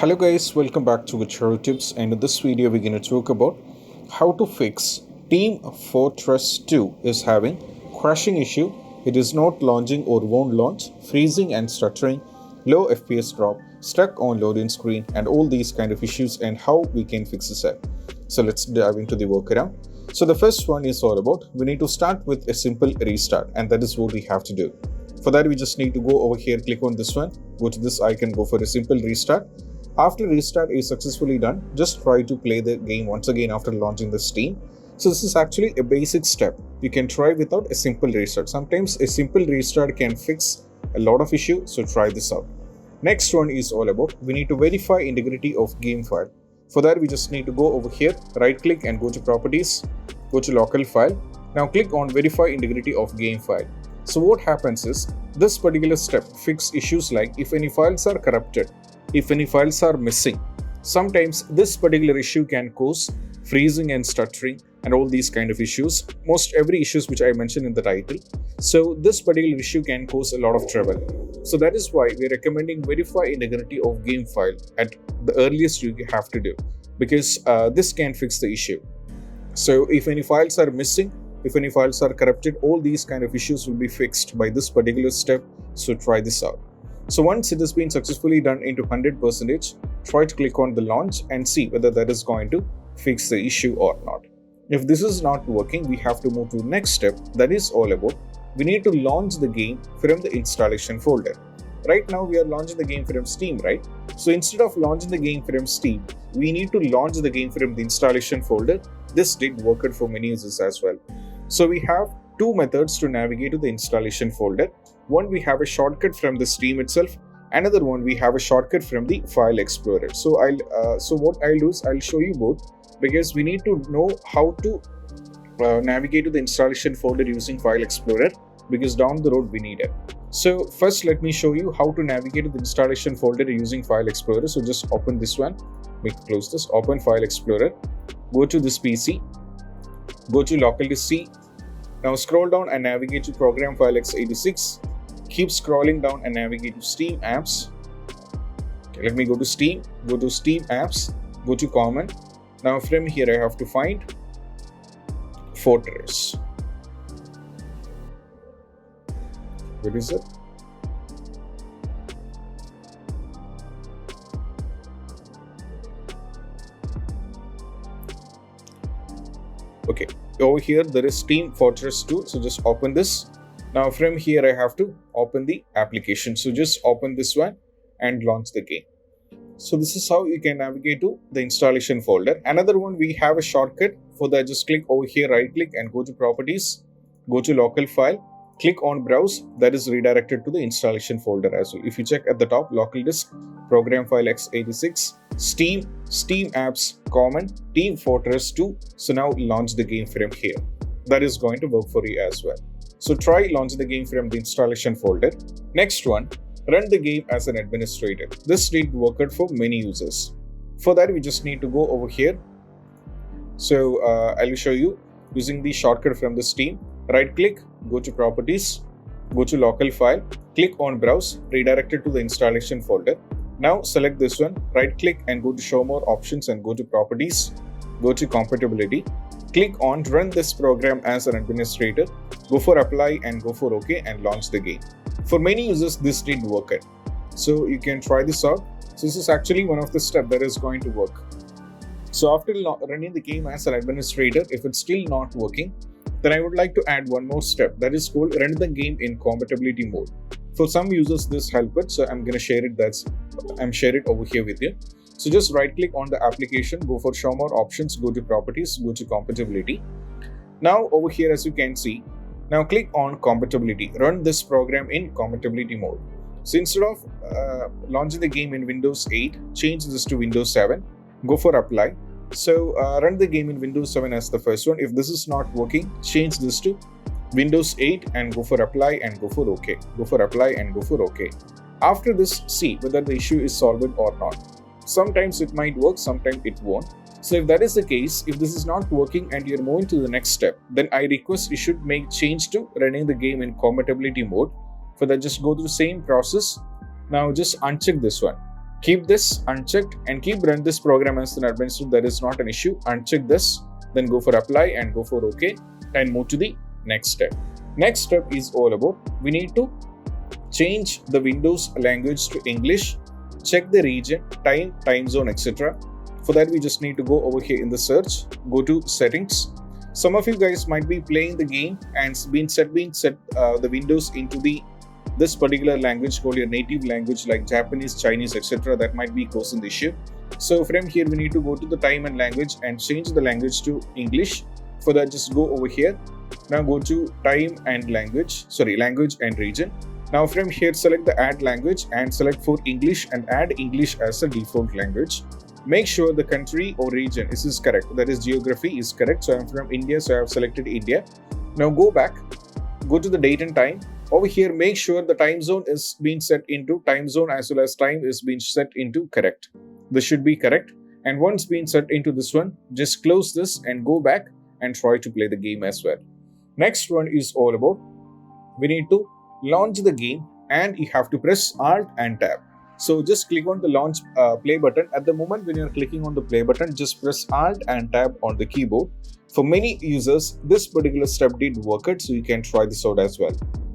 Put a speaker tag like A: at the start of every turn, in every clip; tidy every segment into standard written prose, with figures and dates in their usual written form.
A: Hello guys, welcome back to Vitro Tips, and in this video we're going to talk about how to fix Team Fortress 2 is having crashing issue. It is not launching or won't launch, freezing and stuttering, low FPS drop, stuck on loading screen, and all these kind of issues, and how we can fix this up. So let's dive into the workaround. So the first one is all about we need to start with a simple restart, and that is what we have to do. For that we just need to go over here, click on this one, go to this icon, go for a simple restart. After restart is successfully done, just try to play the game once again after launching the Steam. So this is actually a basic step. You can try without a simple restart. Sometimes a simple restart can fix a lot of issues, so try this out. Next one is all about we need to verify integrity of game file. For that we just need to go over here, right click and go to properties, go to local file. Now click on verify integrity of game file. So what happens is this particular step fix issues like if any files are corrupted, if any files are missing. Sometimes this particular issue can cause freezing and stuttering and all these kind of issues. Most every issues which I mentioned in the title. So this particular issue can cause a lot of trouble. So that is why we are recommending verify integrity of game file at the earliest you have to do, because this can fix the issue. So if any files are missing, if any files are corrupted, all these kind of issues will be fixed by this particular step. So try this out. So once it has been successfully done into 100%, try to click on the launch and see whether that is going to fix the issue or not. If this is not working, we have to move to the next step. That is all about we need to launch the game from the installation folder. Right now we are launching the game from Steam, right? So instead of launching the game from Steam, we need to launch the game from the installation folder. This did work out for many users as well. So we have two methods to navigate to the installation folder. One, we have a shortcut from the Steam itself. Another one, we have a shortcut from the File Explorer. So what I'll do is I'll show you both, because we need to know how to navigate to the installation folder using File Explorer, because down the road we need it. So first, let me show you how to navigate to the installation folder using File Explorer. So just open this one, we close this, open File Explorer, go to this PC, go to local disk C. Now scroll down and navigate to program file x86. Keep scrolling down and navigate to Steam apps. Okay, let me go to Steam, go to Steam apps, go to common. Now from here I have to find Fortress. Where is it? Okay, over here there is Team Fortress 2, so just open this. Now from here I have to open the application, so just open this one and launch the game. So this is how you can navigate to the installation folder. Another one, we have a shortcut. For that, just click over here, right click and go to properties, go to local file, click on browse. That is redirected to the installation folder as well. If you check at the top, local disk, program file x86, Steam, Steam apps, common, Team Fortress 2. So now launch the game from here. That is going to work for you as well. So try launch the game from the installation folder. Next one, run the game as an administrator. This did work out for many users. For that, we just need to go over here. So I'll show you using the shortcut from the Steam. Right click, go to properties, go to local file, click on browse, redirected to the installation folder. Now select this one, right click and go to show more options and go to properties, go to compatibility. Click on run this program as an administrator, go for apply and go for OK and launch the game. For many users, this did work out. So you can try this out. So this is actually one of the steps that is going to work. So after running the game as an administrator, if it's still not working, then I would like to add one more step, that is called run the game in compatibility mode. For some users this helped, so I'm going to share it. Share it over here with you. So just right click on the application, go for show more options, go to properties, go to compatibility. Now over here, as you can see, now click on compatibility, run this program in compatibility mode. So instead of launching the game in Windows 8, change this to Windows 7, go for apply. So run the game in Windows 7 as the first one. If this is not working, change this to Windows 8 and go for apply and go for OK. Go for apply and go for OK. After this, see whether the issue is solved or not. Sometimes it might work, sometimes it won't. So if that is the case, if this is not working and you're moving to the next step, then I request you should make change to running the game in compatibility mode. For that, just go through the same process. Now just uncheck this one. Keep this unchecked and keep run this program as an administrator. There is not an issue. Uncheck this, then go for apply and go for OK and move to the next step. Next step is all about we need to change the Windows language to English, check the region, time zone, etc. For that, we just need to go over here in the search, go to settings. Some of you guys might be playing the game and been set the Windows into this particular language called your native language like Japanese, Chinese, etc. That might be causing the issue. So from here, we need to go to the time and language and change the language to English. For that, just go over here. Now go to language and region. Now from here, select the add language and select for English and add English as a default language. Make sure the country or region is correct. That is geography is correct. So I'm from India, so I have selected India. Now go back, go to the date and time. Over here, make sure the time zone is being set into time zone as well as time is being set into correct. This should be correct. And once being set into this one, just close this and go back and try to play the game as well. Next one is all about we need to launch the game and you have to press Alt and Tab. So just click on the launch play button. At the moment when you're clicking on the play button, just press Alt and Tab on the keyboard. For many users, this particular step did work out, so you can try this out as well.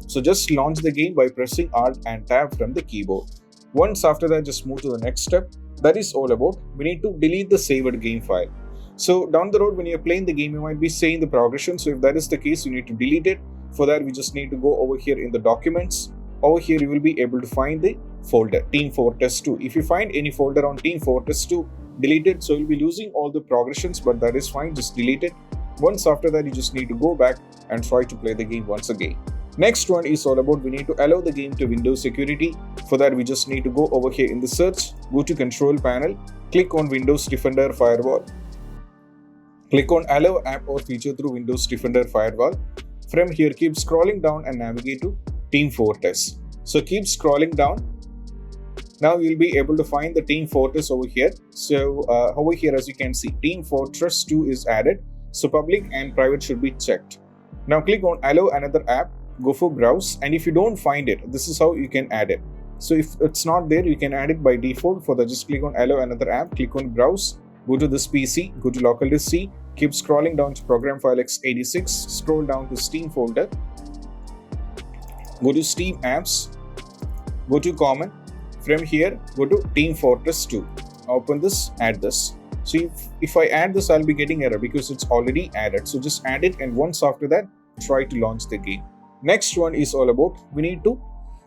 A: So just launch the game by pressing Alt and Tab from the keyboard. Once after that, just move to the next step. That is all about we need to delete the saved game file. So down the road when you're playing the game, you might be seeing the progression. So if that is the case, you need to delete it. For that, we just need to go over here in the documents. Over here, you will be able to find the folder Team Fortress 2. If you find any folder on Team Fortress 2, delete it. So you'll be losing all the progressions, but that is fine. Just delete it. Once after that, you just need to go back and try to play the game once again. Next one is all about we need to allow the game to Windows security. For that, we just need to go over here in the search, go to control panel, click on Windows Defender Firewall. Click on Allow App or Feature through Windows Defender Firewall. From here, keep scrolling down and navigate to Team Fortress. So keep scrolling down. Now you'll be able to find the Team Fortress over here. So over here, as you can see, Team Fortress 2 is added. So public and private should be checked. Now click on Allow Another App, go for Browse, and if you don't find it, this is how you can add it. So if it's not there, you can add it by default. For that, just click on Allow Another App, click on Browse, go to this PC, go to local disk C, keep scrolling down to program file x86, scroll down to Steam folder, go to Steam apps, go to common. From here, go to Team Fortress 2. Open this, add this. So if I add this, I'll be getting error because it's already added. So just add it, and once after that, try to launch the game. Next one is all about we need to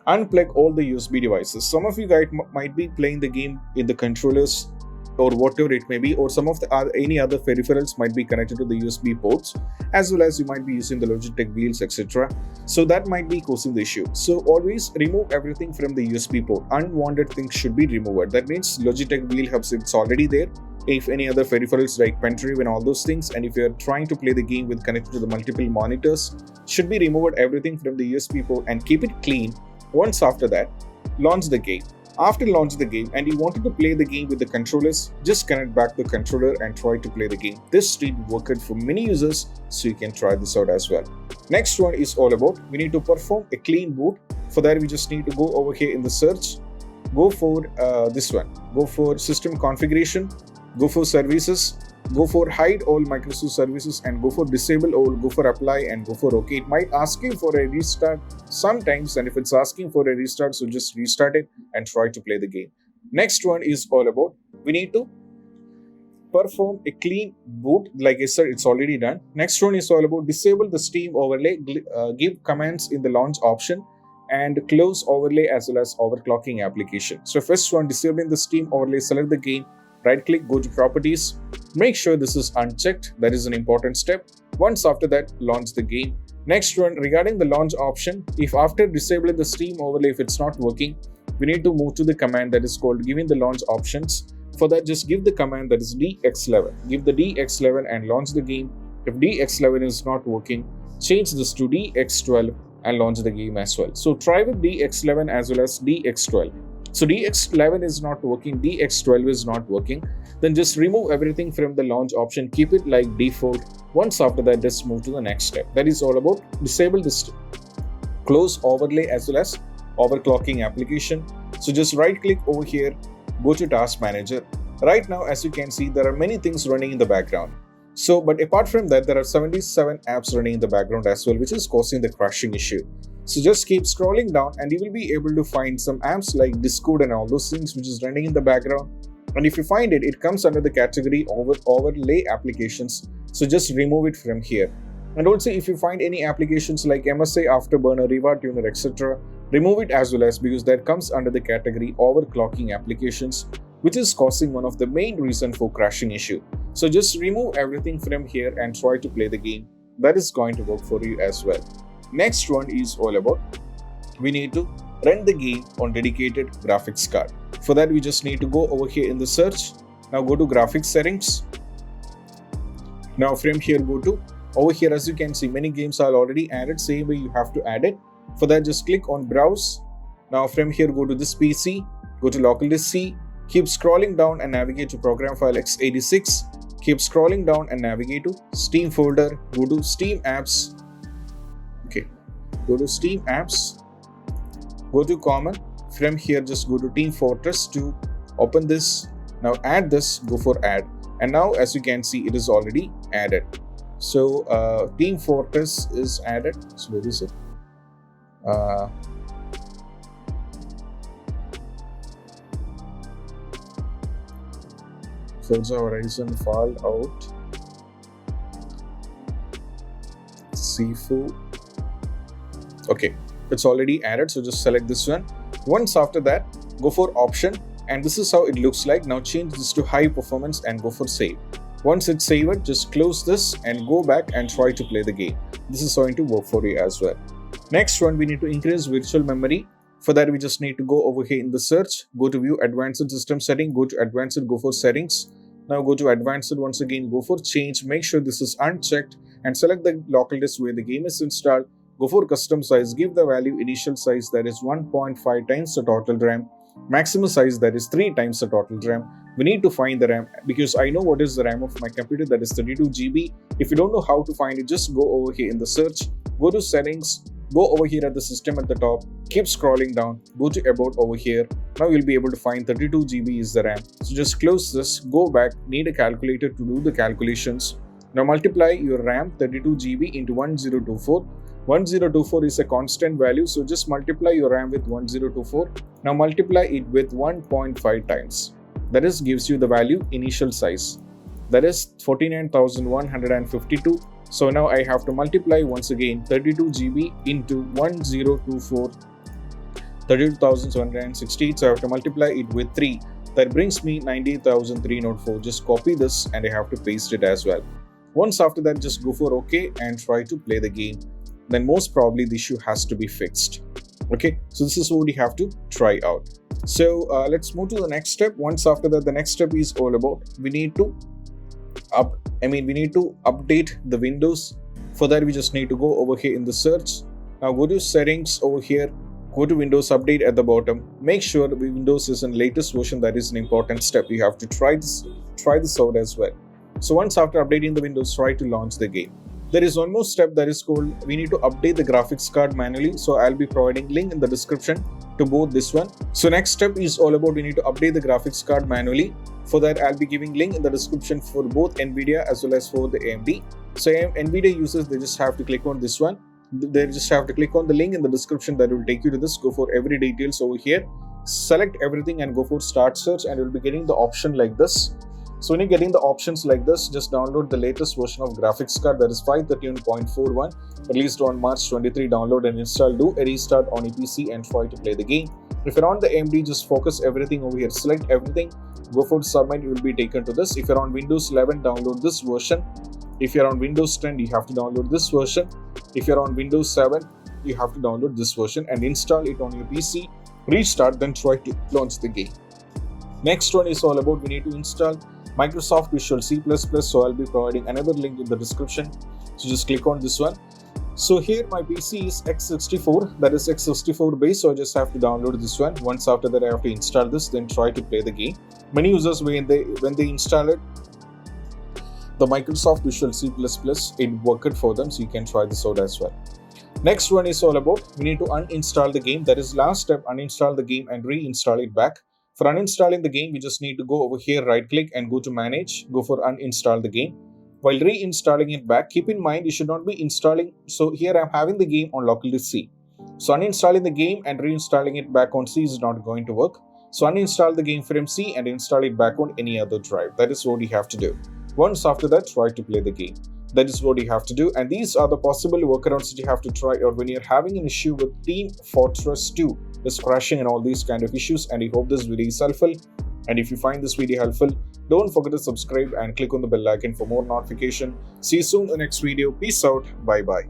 A: unplug all the USB devices. Some of you guys might be playing the game in the controllers or whatever it may be, or some of the any other peripherals might be connected to the USB ports, as well as you might be using the Logitech wheels, etc. So that might be causing the issue. So always remove everything from the USB port. Unwanted things should be removed. That means Logitech wheel hubs, it's already there. If any other peripherals like pen drive and all those things, and if you're trying to play the game with connected to the multiple monitors, should be removed everything from the USB port and keep it clean. Once after that, launch the game. After launching the game and you wanted to play the game with the controllers, just connect back the controller and try to play the game. This did work out for many users, so you can try this out as well. Next one is all about we need to perform a clean boot. For that, we just need to go over here in the search, go for this one, go for system configuration, go for services, go for hide all Microsoft services, and go for disable all, go for apply and go for OK. It might ask you for a restart sometimes, and if it's asking for a restart, so just restart it and try to play the game. Next one is all about we need to perform a clean boot. Like I said, it's already done. Next one is all about disable the Steam overlay, give commands in the launch option, and close overlay as well as overclocking application. So first one, disabling the Steam overlay, select the game, right click, go to properties, make sure this is unchecked. That is an important step. Once after that, launch the game. Next one, regarding the launch option, if after disabling the Steam overlay, if it's not working, we need to move to the command that is called giving the launch options. For that, just give the command that is DX11. Give the DX11 and launch the game. If DX11 is not working, change this to DX12 and launch the game as well. So try with DX11 as well as DX12. So DX11 is not working, DX12 is not working, then just remove everything from the launch option, keep it like default. Once after that, just move to the next step. That is all about disable this close overlay as well as overclocking application. So just right click over here, go to Task Manager. Right now, as you can see, there are many things running in the background. So, but apart from that, there are 77 apps running in the background as well, which is causing the crashing issue. So just keep scrolling down and you will be able to find some apps like Discord and all those things which is running in the background. And if you find it, it comes under the category overlay applications. So just remove it from here. And also if you find any applications like MSI Afterburner, Riva Tuner, etc., remove it as well as because that comes under the category overclocking applications, which is causing one of the main reason for crashing issue. So just remove everything from here and try to play the game. That is going to work for you as well. Next one is all about we need to run the game on dedicated graphics card. For that we just need to go over here in the search. Now go to graphics settings. Now from here go to over here, as you can see many games are already added, same way you have to add it. For that just click on browse. Now from here go to this PC, go to local disk C, keep scrolling down and navigate to program file x86. Keep scrolling down and navigate to Steam folder, go to Steam apps. Okay, go to Steam apps, go to common. From here just go to Team Fortress to open this. Now add this, go for add, and now as you can see it is already added. So Team Fortress is added. So where is it? Forza Horizon Fallout, Sifu. Okay, it's already added, so just select this one. Once after that, go for option, and this is how it looks like. Now change this to high performance and go for save. Once it's saved, just close this and go back and try to play the game. This is going to work for you as well. Next one, we need to increase virtual memory. For that, we just need to go over here in the search, go to view advanced system setting, go to advanced, go for settings. Now go to advanced once again, go for change, make sure this is unchecked and select the local disk where the game is installed. Go for custom size, give the value initial size that is 1.5 times the total RAM, maximum size that is 3 times the total RAM. We need to find the RAM because I know what is the RAM of my computer, that is 32 GB. If you don't know how to find it, just go over here in the search, go to settings, go over here at the system at the top, keep scrolling down, go to about over here. Now you'll be able to find 32 GB is the RAM. So just close this, go back, need a calculator to do the calculations. Now multiply your RAM 32 GB into 1024. 1024 is a constant value, so just multiply your RAM with 1024. Now multiply it with 1.5 times. That is gives you the value initial size. That is 49,152. So now I have to multiply once again 32 GB into 1024, 32,768. So I have to multiply it with 3. That brings me 90,304. Just copy this and I have to paste it as well. Once after that, just go for OK and try to play the game. Then most probably the issue has to be fixed. Okay, so this is what you have to try out. So let's move to the next step. Once after that, the next step is all about we need to update the Windows. For that, we just need to go over here in the search. Now go to settings over here, go to Windows Update at the bottom. Make sure the Windows is in latest version. That is an important step. You have to try this out as well. So once after updating the Windows, try to launch the game. There is one more step that is called we need to update the graphics card manually. So I'll be providing link in the description to both this one. So next step is all about we need to update the graphics card manually. For that, I'll be giving link in the description for both NVIDIA as well as for the AMD. So NVIDIA users, they just have to click on this one. They just have to click on the link in the description that will take you to this. Go for every details over here. Select everything and go for start search and you'll be getting the option like this. So when you're getting the options like this, just download the latest version of graphics card, that is 531.41, released on March 23. Download and install. Do a restart on your PC and try to play the game. If you're on the AMD, just focus everything over here. Select everything. Go for submit. You will be taken to this. If you're on Windows 11, download this version. If you're on Windows 10, you have to download this version. If you're on Windows 7, you have to download this version and install it on your PC. Restart, then try to launch the game. Next one is all about we need to install Microsoft Visual C++, so I'll be providing another link in the description. So just click on this one. So here my PC is x64, that is x64 base, so I just have to download this one. Once after that I have to install this, then try to play the game. Many users when they install it, the Microsoft Visual C++, it worked for them, so you can try this out as well. Next one is all about we need to uninstall the game. That is last step, uninstall the game and reinstall it back. For uninstalling the game, we just need to go over here, right click and go to manage, go for uninstall the game. While reinstalling it back, keep in mind you should not be installing. So here I'm having the game on local disk C. So uninstalling the game and reinstalling it back on C is not going to work. So uninstall the game from C and install it back on any other drive. That is what you have to do. Once after that, try to play the game. That is what you have to do, and these are the possible workarounds that you have to try or when you're having an issue with Team Fortress 2 is crashing and all these kind of issues. And I hope this video is helpful, and if you find this video helpful, don't forget to subscribe and click on the bell icon for more notification. See you soon in the next video. Peace out. Bye bye.